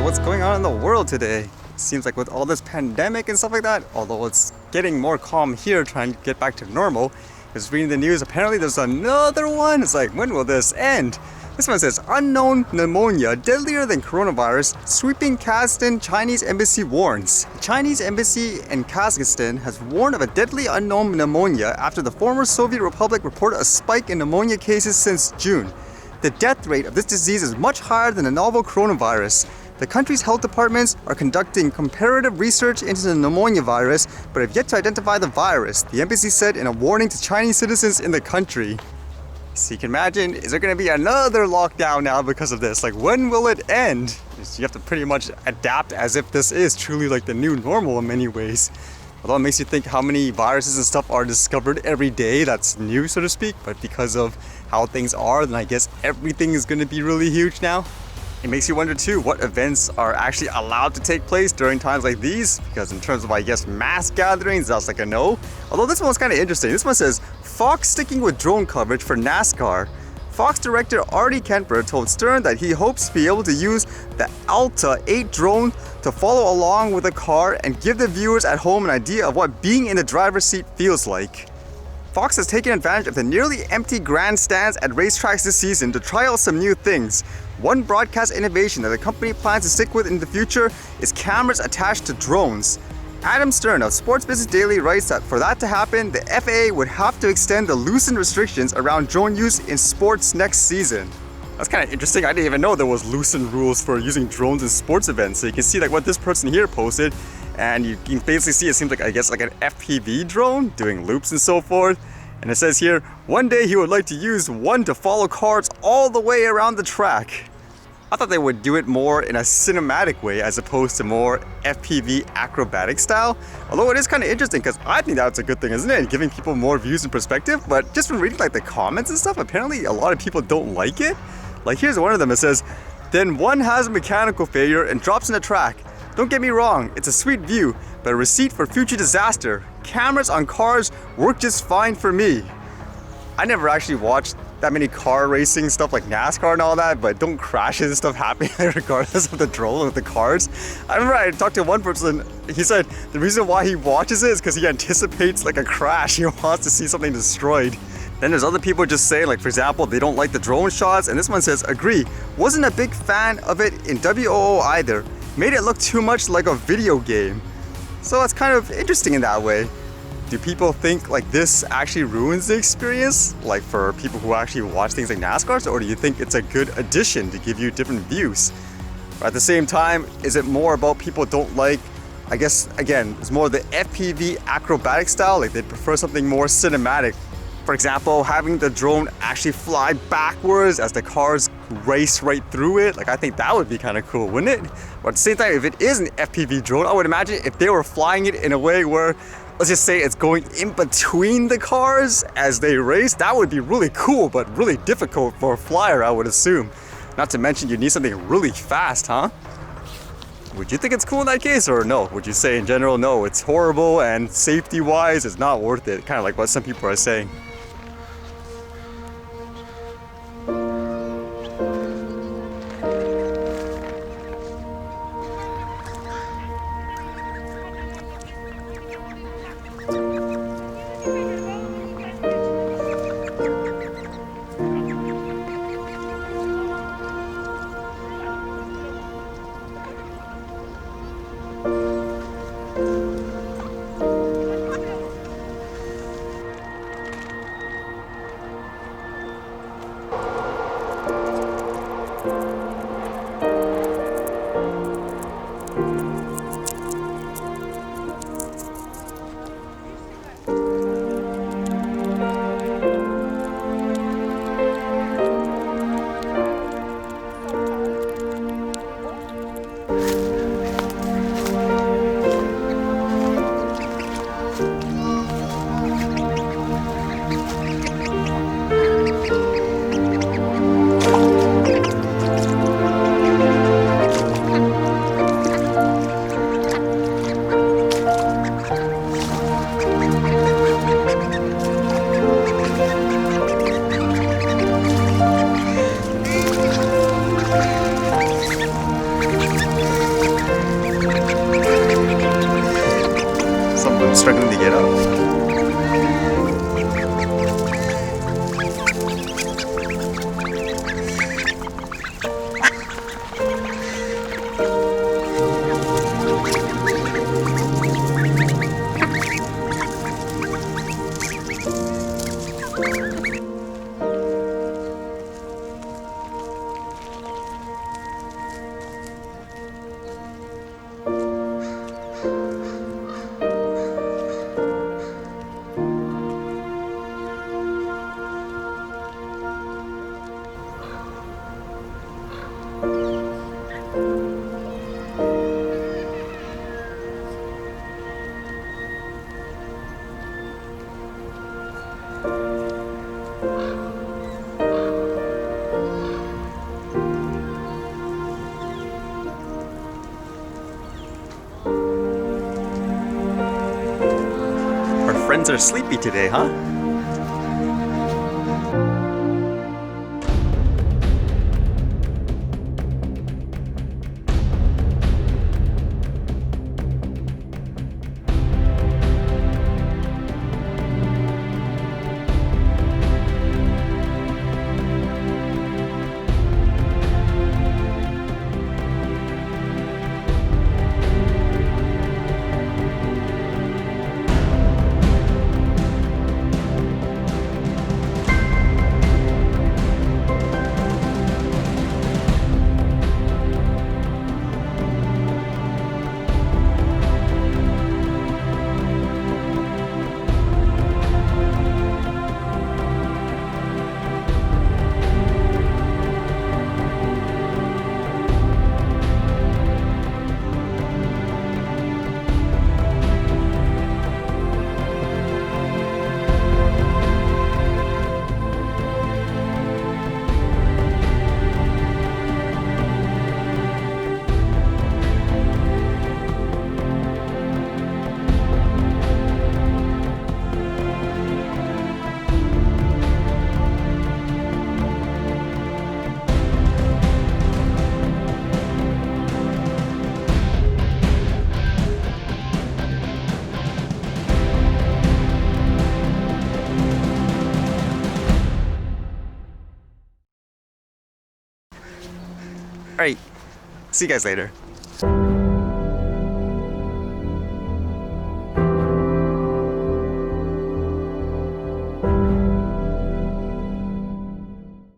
what's going on in the world today. Seems like with all this pandemic and stuff like that, although it's getting more calm here, trying to get back to normal. Just reading the news, apparently there's another one. It's like, when will this end? This one says, unknown pneumonia, deadlier than coronavirus, sweeping Kazakhstan Chinese embassy warns. The Chinese embassy in Kazakhstan has warned of a deadly unknown pneumonia after the former Soviet Republic reported a spike in pneumonia cases since June. The death rate of this disease is much higher than the novel coronavirus. The country's health departments are conducting comparative research into the pneumonia virus, but have yet to identify the virus, the embassy said in a warning to Chinese citizens in the country. So you can imagine, is there going to be another lockdown now because of this? Like, when will it end? You have to pretty much adapt as if this is truly like the new normal in many ways. Although it makes you think how many viruses and stuff are discovered every day that's new, so to speak. But because of how things are, then I guess everything is going to be really huge now. It makes you wonder too, what events are actually allowed to take place during times like these? Because in terms of, I guess, mass gatherings, that's like a no. Although this one's kind of interesting. This one says, Fox sticking with drone coverage for NASCAR. Fox director Artie Kemper told Stern that he hopes to be able to use the Alta 8 drone to follow along with a car and give the viewers at home an idea of what being in the driver's seat feels like. Fox has taken advantage of the nearly empty grandstands at racetracks this season to try out some new things. One broadcast innovation that the company plans to stick with in the future is cameras attached to drones. Adam Stern of Sports Business Daily writes that for that to happen, the FAA would have to extend the loosened restrictions around drone use in sports next season. That's kind of interesting. I didn't even know there was loosened rules for using drones in sports events. So you can see like what this person here posted, and you can basically see it seems like, I guess, like an FPV drone doing loops and so forth. And it says here, one day he would like to use one to follow cars all the way around the track. I thought they would do it more in a cinematic way as opposed to more FPV acrobatic style. Although it is kind of interesting because I think that's a good thing, isn't it? Giving people more views and perspective. But just from reading like the comments and stuff, apparently a lot of people don't like it. Like here's one of them. It says, then one has a mechanical failure and drops in the track. Don't get me wrong, it's a sweet view, but a receipt for future disaster. Cameras on cars work just fine for me. I never actually watched that many car racing stuff like NASCAR and all that, but don't crashes and stuff happen regardless of the drone with the cars. I remember I talked to one person, he said the reason why he watches it is because he anticipates like a crash. He wants to see something destroyed. Then there's other people just saying, like for example, they don't like the drone shots, and this one says, agree, wasn't a big fan of it in WOO either. Made it look too much like a video game. So it's kind of interesting in that way. Do people think like this actually ruins the experience? Like for people who actually watch things like NASCAR? Or do you think it's a good addition to give you different views? But at the same time, is it more about people don't like, I guess, again, it's more the FPV acrobatic style, like they prefer something more cinematic. For example, having the drone actually fly backwards as the cars race right through it. Like I think that would be kind of cool, wouldn't it? But at the same time, if it is an FPV drone, I would imagine if they were flying it in a way where, let's just say it's going in between the cars as they race, that would be really cool, but really difficult for a flyer, I would assume. Not to mention you need something really fast, huh? Would you think it's cool in that case, or no? Would you say in general, no, it's horrible and safety-wise, it's not worth it? Kind of like what some people are saying. Chickens are sleepy today, huh? Alright, see you guys later.